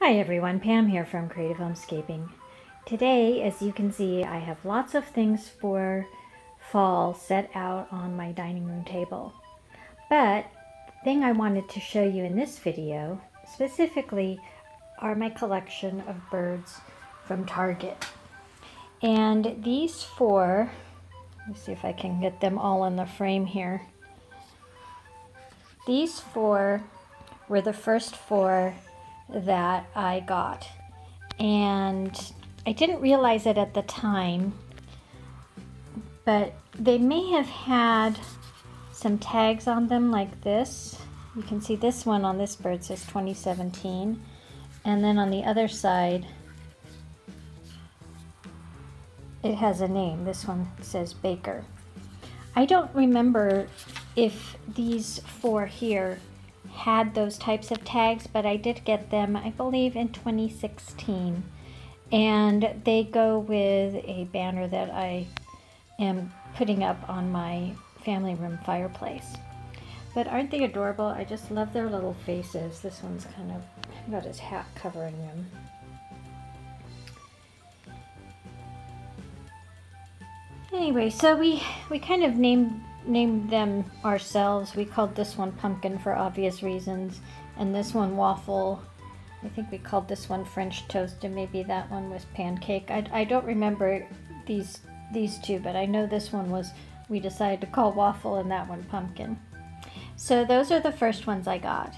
Hi everyone, Pam here from Creative Homescaping. Today, as you can see, I have lots of things for fall set out on my dining room table. But the thing I wanted to show you in this video specifically are my collection of birds from Target. And these four, let me see if I can get them all in the frame here. These four were the first four that I got, and I didn't realize it at the time, but they may have had some tags on them like this. You can see this one on this bird says 2017, and then on the other side it has a name. This one says Baker. I don't remember if these four here had those types of tags, but I did get them, I believe, in 2016, and they go with a banner that I am putting up on my family room fireplace. But aren't they adorable? I just love their little faces. This one's kind of got his hat covering him. Anyway, so we kind of named them ourselves. We called this one Pumpkin for obvious reasons, and this one Waffle. I think we called this one French Toast, and maybe that one was Pancake. I don't remember these two, but I know this one was, we decided to call Waffle, and that one Pumpkin. So those are the first ones I got.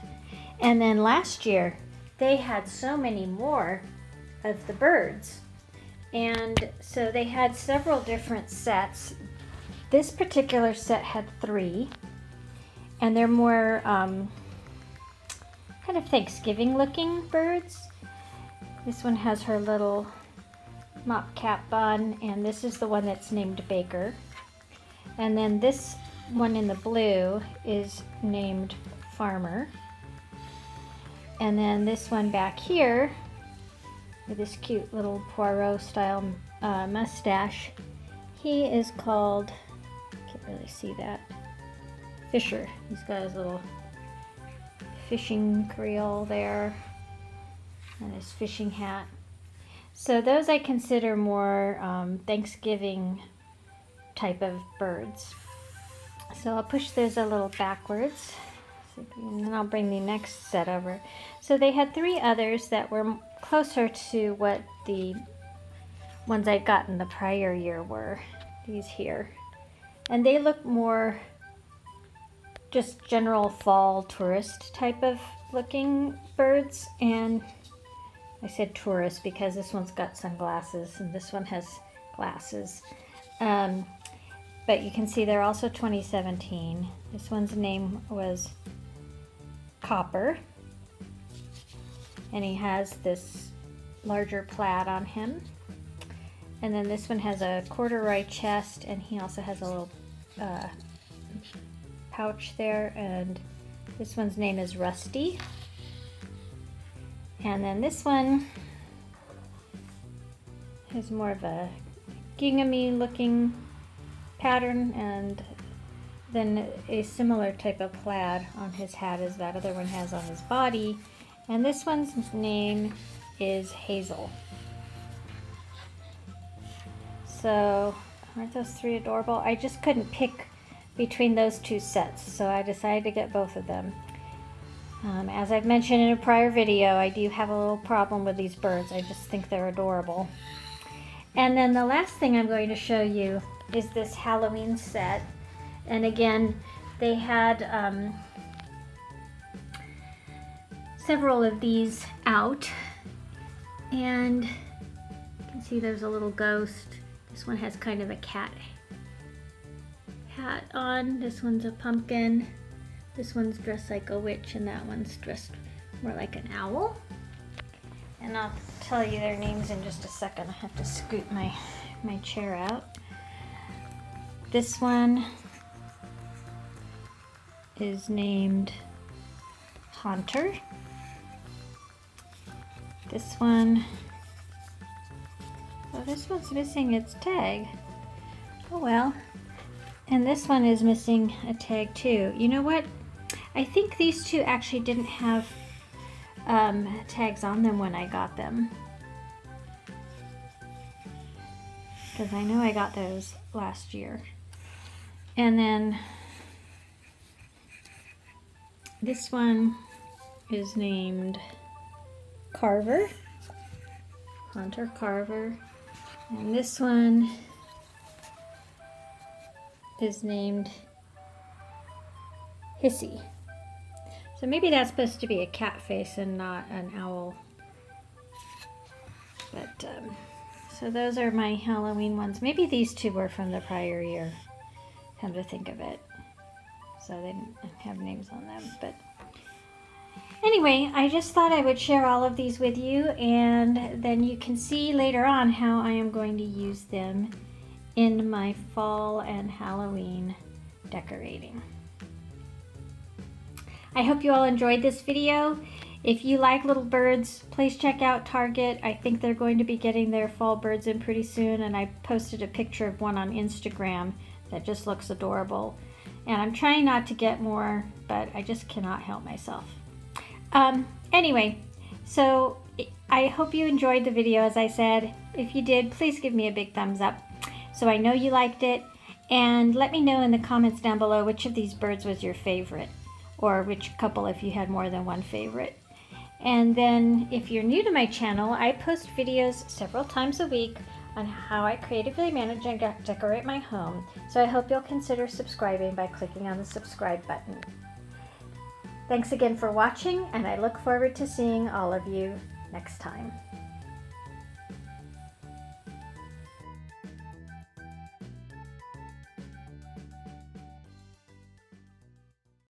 And then last year they had so many more of the birds, and so they had several different sets. This particular set had 3, and they're more kind of Thanksgiving looking birds. This one has her little mop cap on, and this is the one that's named Baker. And then this one in the blue is named Farmer. And then this one back here with this cute little Poirot style mustache, he is called, can't really see that, Fisher. He's got his little fishing creel there and his fishing hat. So those I consider more Thanksgiving type of birds. So I'll push those a little backwards, and then I'll bring the next set over. So they had 3 others that were closer to what the ones I'd gotten the prior year were, these here. And they look more just general fall tourist type of looking birds. And I said tourist because this one's got sunglasses and this one has glasses. But you can see they're also 2017. This one's name was Copper, and he has this larger plaid on him. And then this one has a corduroy chest, and he also has a little pouch there. And this one's name is Rusty. And then this one has more of a ginghamy looking pattern, and then a similar type of plaid on his hat as that other one has on his body. And this one's name is Hazel. So aren't those 3 adorable? I just couldn't pick between those 2 sets, so I decided to get both of them. As I've mentioned in a prior video, I do have a little problem with these birds. I just think they're adorable. And then the last thing I'm going to show you is this Halloween set. And again, they had several of these out, and you can see there's a little ghost. This one has kind of a cat hat on. This one's a pumpkin. This one's dressed like a witch, and that one's dressed more like an owl. And I'll tell you their names in just a second. I have to scoot my chair out. This one is named Haunter. This one, oh, this one's missing its tag. Oh well. And this one is missing a tag too. You know what? I think these 2 actually didn't have tags on them when I got them. Because I know I got those last year. And then this one is named Carver, Hunter Carver. And this one is named Hissy. So maybe that's supposed to be a cat face and not an owl. But, so those are my Halloween ones. Maybe these two were from the prior year, come to think of it. So they didn't have names on them. But anyway, I just thought I would share all of these with you, and then you can see later on how I am going to use them in my fall and Halloween decorating. I hope you all enjoyed this video. If you like little birds, please check out Target. I think they're going to be getting their fall birds in pretty soon, and I posted a picture of one on Instagram that just looks adorable. And I'm trying not to get more, but I just cannot help myself. Anyway, so I hope you enjoyed the video. As I said, if you did, please give me a big thumbs up so I know you liked it, and let me know in the comments down below which of these birds was your favorite, or which couple if you had more than one favorite. And then if you're new to my channel, I post videos several times a week on how I creatively manage and decorate my home, so I hope you'll consider subscribing by clicking on the subscribe button. Thanks again for watching, and I look forward to seeing all of you next time.